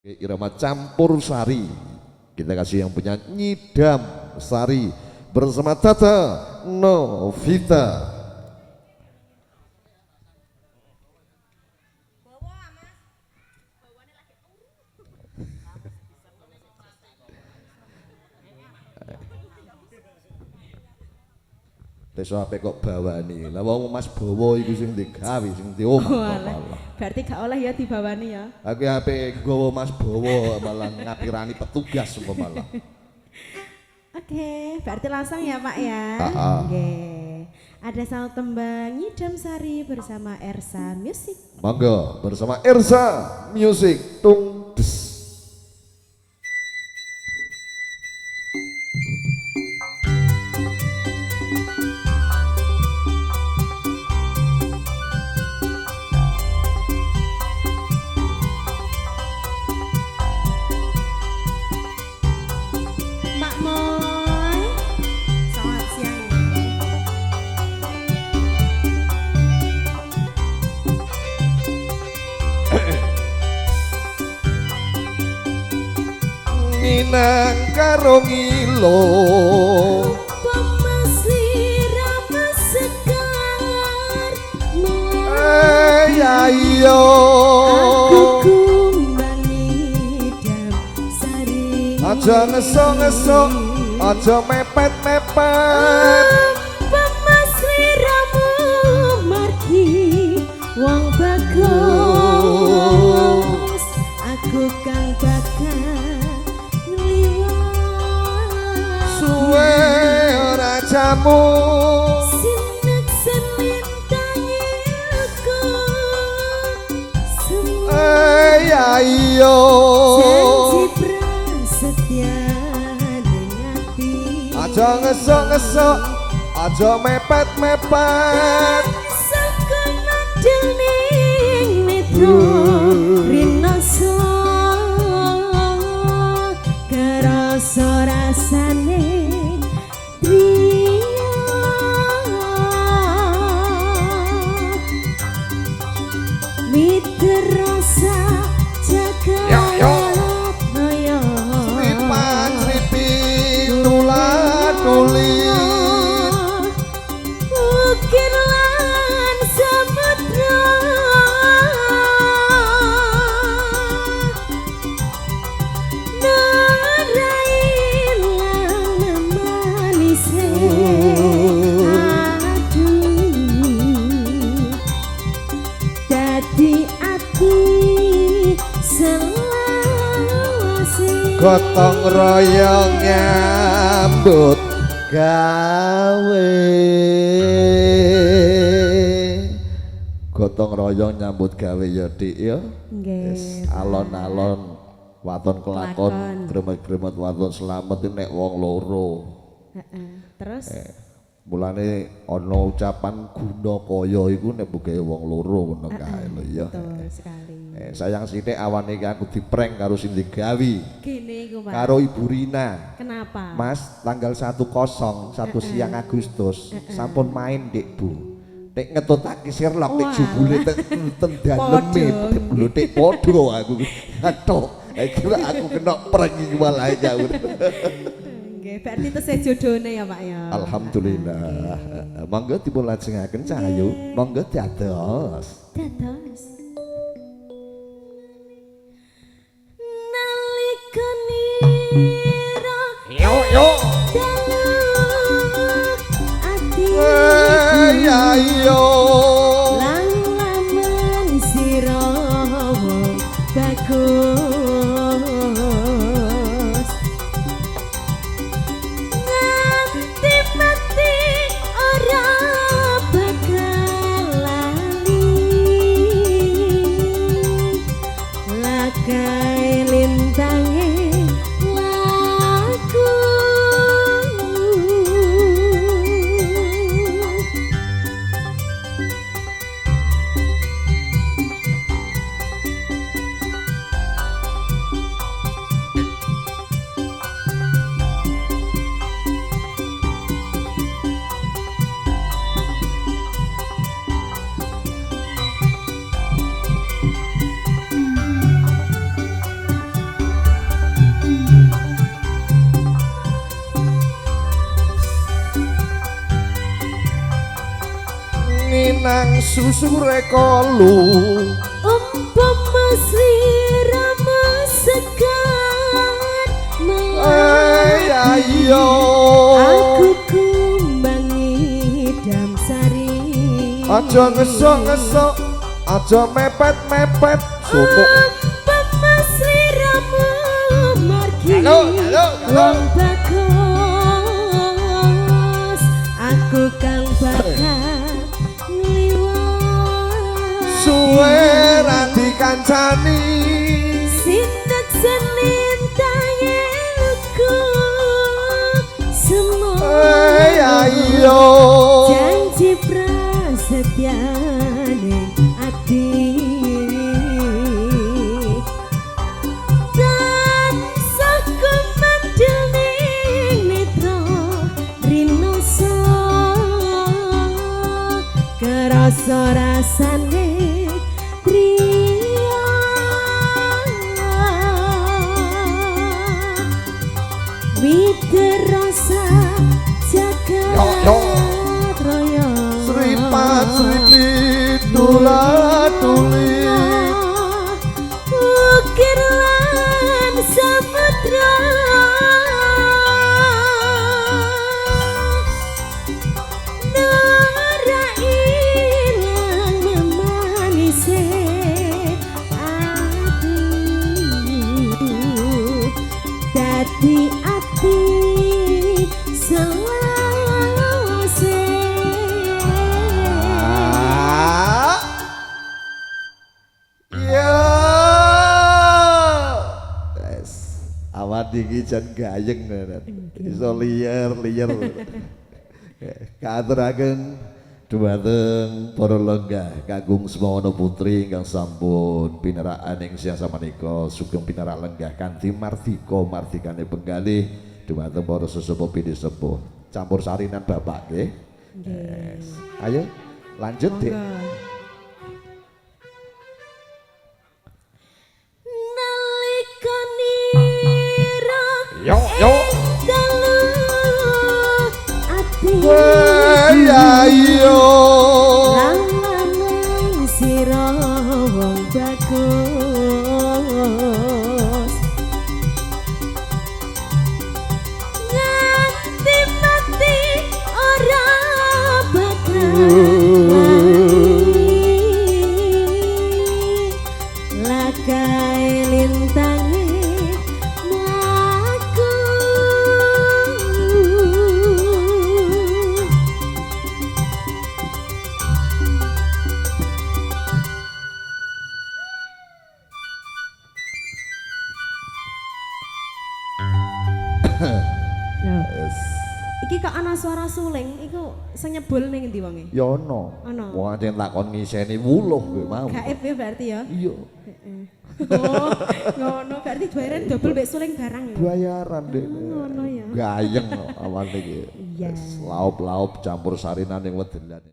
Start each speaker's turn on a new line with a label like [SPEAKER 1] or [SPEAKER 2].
[SPEAKER 1] Irama campur sari. Kita kasih yang punya Nyidam Sari bersama Tata Novita. Teso ape kok bawani. Lah wong Mas Bowo iku sing digawe sing diomah malah.
[SPEAKER 2] Berarti gak oleh ya dibawani ya.
[SPEAKER 1] Aku ape gowo Mas Bowo malah ngapirani petugas malah.
[SPEAKER 2] Oke, berarti langsung ya Pak ya. Oke. Ada satu tembang Nyidam Sari bersama Ersa Music.
[SPEAKER 1] Monggo bersama Ersa Music tung des. Minang karo ngilo
[SPEAKER 2] Pemasirama sekar
[SPEAKER 1] ya iyo
[SPEAKER 2] Aku kumbang Nyidam Sari.
[SPEAKER 1] aja ngeso-ngeso aja mepet-mepet
[SPEAKER 2] Pemasirama margi wong bagus. Aku kang bakal
[SPEAKER 1] suwe ora jamu
[SPEAKER 2] sinek selintangi aku
[SPEAKER 1] ya iyo
[SPEAKER 2] janji prasetya nengati
[SPEAKER 1] aja ngeso-ngeso aja mepet-mepet
[SPEAKER 2] sakenan dening netro rinoso kerasa rasane Miterasa jagat moyo
[SPEAKER 1] Sripan sripi tulan tuli
[SPEAKER 2] ukir lan samudra narai lan manise dadi ati selawase
[SPEAKER 1] gotong royong nyambut gawe gotong royong nyambut gawe ya Dik ya
[SPEAKER 2] nggih
[SPEAKER 1] alon-alon waton kelakon gremet-gremet waton slamet nek wong loro
[SPEAKER 2] terus
[SPEAKER 1] mulane ana ucapan guna kaya iku nek bukae wong loro ngono kae lho ya
[SPEAKER 2] betul sekali
[SPEAKER 1] sayang sithik awane iki aku diprank karo sing digawi
[SPEAKER 2] gini iku Pak
[SPEAKER 1] karo Ibu Rina.
[SPEAKER 2] kenapa
[SPEAKER 1] Mas tanggal 10 siang Agustus sampun main Dik Bu. Nek ngetutake Sherlock nek jebule ten daleme lho Dik padha aku. Aduh, kira aku kena prank iki malah jauh.
[SPEAKER 2] nggih berarti tesih jodone ya Pak ya
[SPEAKER 1] Alhamdulillah. Monggo dipun lajengaken Cahayu. Monggo dados.
[SPEAKER 2] dados nalikane
[SPEAKER 1] Yo yo.
[SPEAKER 2] ati
[SPEAKER 1] Ya yo.
[SPEAKER 2] lan lamun sira wong bagus nganti mati ora bakal lali lakai lintange laku
[SPEAKER 1] nang susure kolu
[SPEAKER 2] umpama sliramu sekan
[SPEAKER 1] ayo
[SPEAKER 2] aku kumbangi Damsari
[SPEAKER 1] aja ngesok-ngesok aja mepet-mepet sumuk
[SPEAKER 2] umpama sliramu margi
[SPEAKER 1] halo
[SPEAKER 2] wong bagus aku kang bakal ngliwat
[SPEAKER 1] suwe ra dikancani
[SPEAKER 2] sinek senintahe luku semua
[SPEAKER 1] ayo
[SPEAKER 2] janji prasetyane ati dan saku mandeling netra rinoso kerasa rasane triya miterasa jagat raya
[SPEAKER 1] Sripat sripit dula-duli
[SPEAKER 2] ukir lan samudra nara ilang manise aduh dadi ati selawase
[SPEAKER 1] ya wes awan iki jan gayeng iso liyer katuraken dumateng para lenggah kagung Smawana putri ingkang sampun pinerakan ing siang samenika sugeng pinerak lenggah kanthi mardikane penggalih dumateng para sesepuh bini sepuh campur sarinan bapak nggih. Yes. Ayo lanjut Dik. Yo ayo
[SPEAKER 2] lanang sira wong bagus nganti mati ora bakal lakai lintange aku
[SPEAKER 1] yes.
[SPEAKER 2] Iki kok ana suara suling, iku sing nyebul ning endi wonge?
[SPEAKER 1] Ya ono.
[SPEAKER 2] Ono.
[SPEAKER 1] Wong anjen takon ngiseni wuluh kowe mau.
[SPEAKER 2] Gaib ya berarti ya?
[SPEAKER 1] Iya.
[SPEAKER 2] Oh, ngono berarti bayaran double mbek suling barang ya?
[SPEAKER 1] Bayaran Dek.
[SPEAKER 2] Ngono ya.
[SPEAKER 1] Gayeng awal iki.
[SPEAKER 2] Iya.
[SPEAKER 1] Laup-laup campur sarinan ning wedelan.